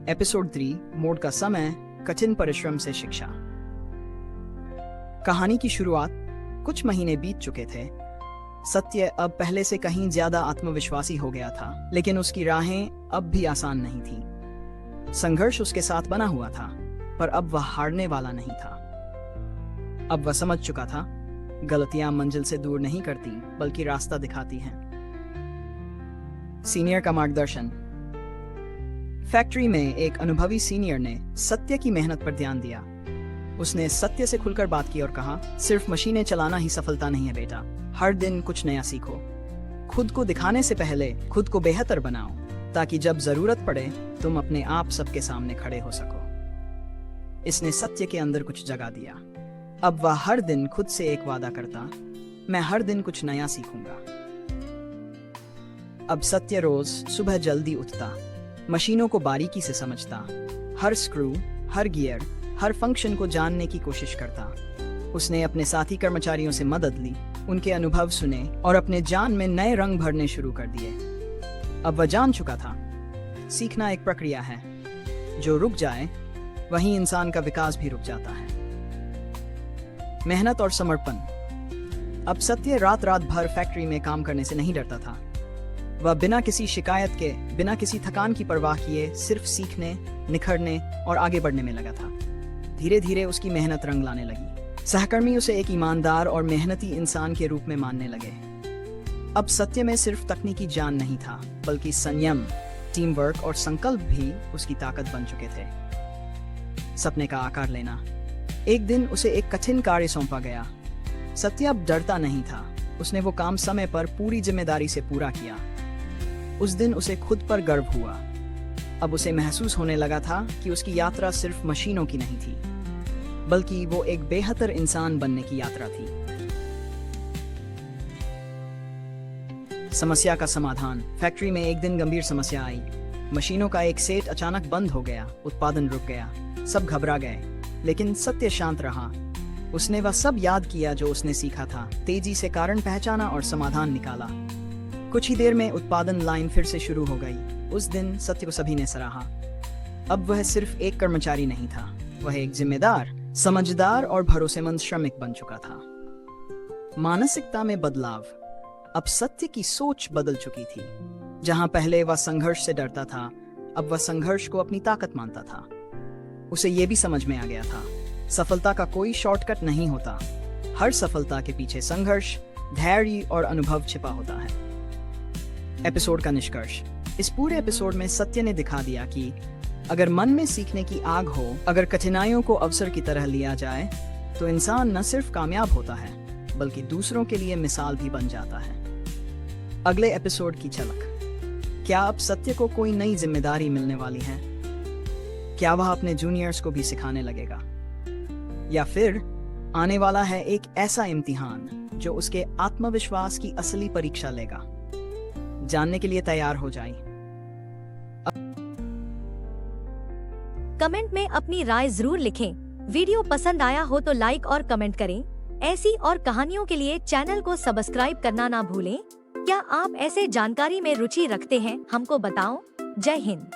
Episode 3 mode का समय, कठिन परिश्रम से शिक्षा। कहानी की शुरुआत कुछ महीने बीत चुके थे। सत्य अब पहले से कहीं ज्यादा आत्मविश्वासी हो गया था, लेकिन उसकी राहें अब भी आसान नहीं थी। संघर्ष उसके साथ बना हुआ था, पर अब वह हारने वाला नहीं था। अब वह समझ चुका था, गलतियां मंजिल से दूर नहीं करती, बल्कि रास्ता दिखाती हैं। सीनियर का मार्गदर्शन। फैक्ट्री में एक अनुभवी सीनियर ने सत्य की मेहनत पर ध्यान दिया। उसने सत्य से खुलकर बात की और कहा, सिर्फ मशीनें चलाना ही सफलता नहीं है बेटा, हर दिन कुछ नया सीखो। खुद को दिखाने से पहले खुद को बेहतर बनाओ, ताकि जब जरूरत पड़े तुम अपने आप सबके सामने खड़े हो सको। इसने सत्य के अंदर कुछ जगा दिया। अब वह हर दिन खुद से एक वादा करता, मैं हर दिन कुछ नया सीखूंगा। अब सत्य रोज सुबह जल्दी उठता, मशीनों को बारीकी से समझता, हर स्क्रू, हर गियर, हर फंक्शन को जानने की कोशिश करता। उसने अपने साथी कर्मचारियों से मदद ली, उनके अनुभव सुने और अपने ज्ञान में नए रंग भरने शुरू कर दिए। अब वह जान चुका था, सीखना एक प्रक्रिया है, जो रुक जाए वहीं इंसान का विकास भी रुक जाता है। मेहनत और समर्पण। अब सत्य रात रात भर फैक्ट्री में काम करने से नहीं डरता था। वह बिना किसी शिकायत के, बिना किसी थकान की परवाह किए सिर्फ सीखने, निखरने और आगे बढ़ने में लगा था। धीरे धीरे उसकी मेहनत रंग लाने लगी। सहकर्मी उसे एक ईमानदार और मेहनती इंसान के रूप में मानने लगे। अब सत्य में सिर्फ तकनीकी ज्ञान नहीं था, बल्कि संयम, टीम वर्क और संकल्प भी उसकी ताकत बन चुके थे। सपने का आकार लेना। एक दिन उसे एक कठिन कार्य सौंपा गया। सत्य अब डरता नहीं था। उसने वो काम समय पर पूरी जिम्मेदारी से पूरा किया। उस दिन उसे खुद पर गर्व हुआ। अब उसे महसूस होने लगा था कि उसकी यात्रा सिर्फ मशीनों की नहीं थी, बल्कि वो एक बेहतर इंसान बनने की यात्रा थी। समस्या का समाधान। फैक्ट्री में एक दिन गंभीर समस्या आई। मशीनों का एक सेट अचानक बंद हो गया, उत्पादन रुक गया, सब घबरा गए, लेकिन सत्य शांत रहा। उसने वह सब याद किया जो उसने सीखा था, तेजी से कारण पहचाना और समाधान निकाला। कुछ ही देर में उत्पादन लाइन फिर से शुरू हो गई। उस दिन सत्य को सभी ने सराहा। अब वह सिर्फ एक कर्मचारी नहीं था, वह एक जिम्मेदार, समझदार और भरोसेमंद श्रमिक बन चुका था। मानसिकता में बदलाव। अब सत्य की सोच बदल चुकी थी। जहां पहले वह संघर्ष से डरता था, अब वह संघर्ष को अपनी ताकत मानता था। उसे यह भी समझ में आ गया था, सफलता का कोई शॉर्टकट नहीं होता। हर सफलता के पीछे संघर्ष, धैर्य और अनुभव छिपा होता है। एपिसोड का निष्कर्ष। इस पूरे एपिसोड में सत्य ने दिखा दिया कि अगर मन में सीखने की आग हो, अगर कठिनाइयों को अवसर की तरह लिया जाए, तो इंसान न सिर्फ कामयाब होता है, बल्कि दूसरों के लिए मिसाल भी बन जाता है। अगले एपिसोड की झलक। क्या अब सत्य को कोई नई जिम्मेदारी मिलने वाली है? क्या वह अपने जूनियर्स को भी सिखाने लगेगा, या फिर आने वाला है एक ऐसा इम्तिहान जो उसके आत्मविश्वास की असली परीक्षा लेगा? जानने के लिए तैयार हो जाएं। कमेंट में अपनी राय जरूर लिखें। वीडियो पसंद आया हो तो लाइक और कमेंट करें। ऐसी और कहानियों के लिए चैनल को सब्सक्राइब करना ना भूलें। क्या आप ऐसे जानकारी में रुचि रखते हैं? हमको बताओ। जय हिंद।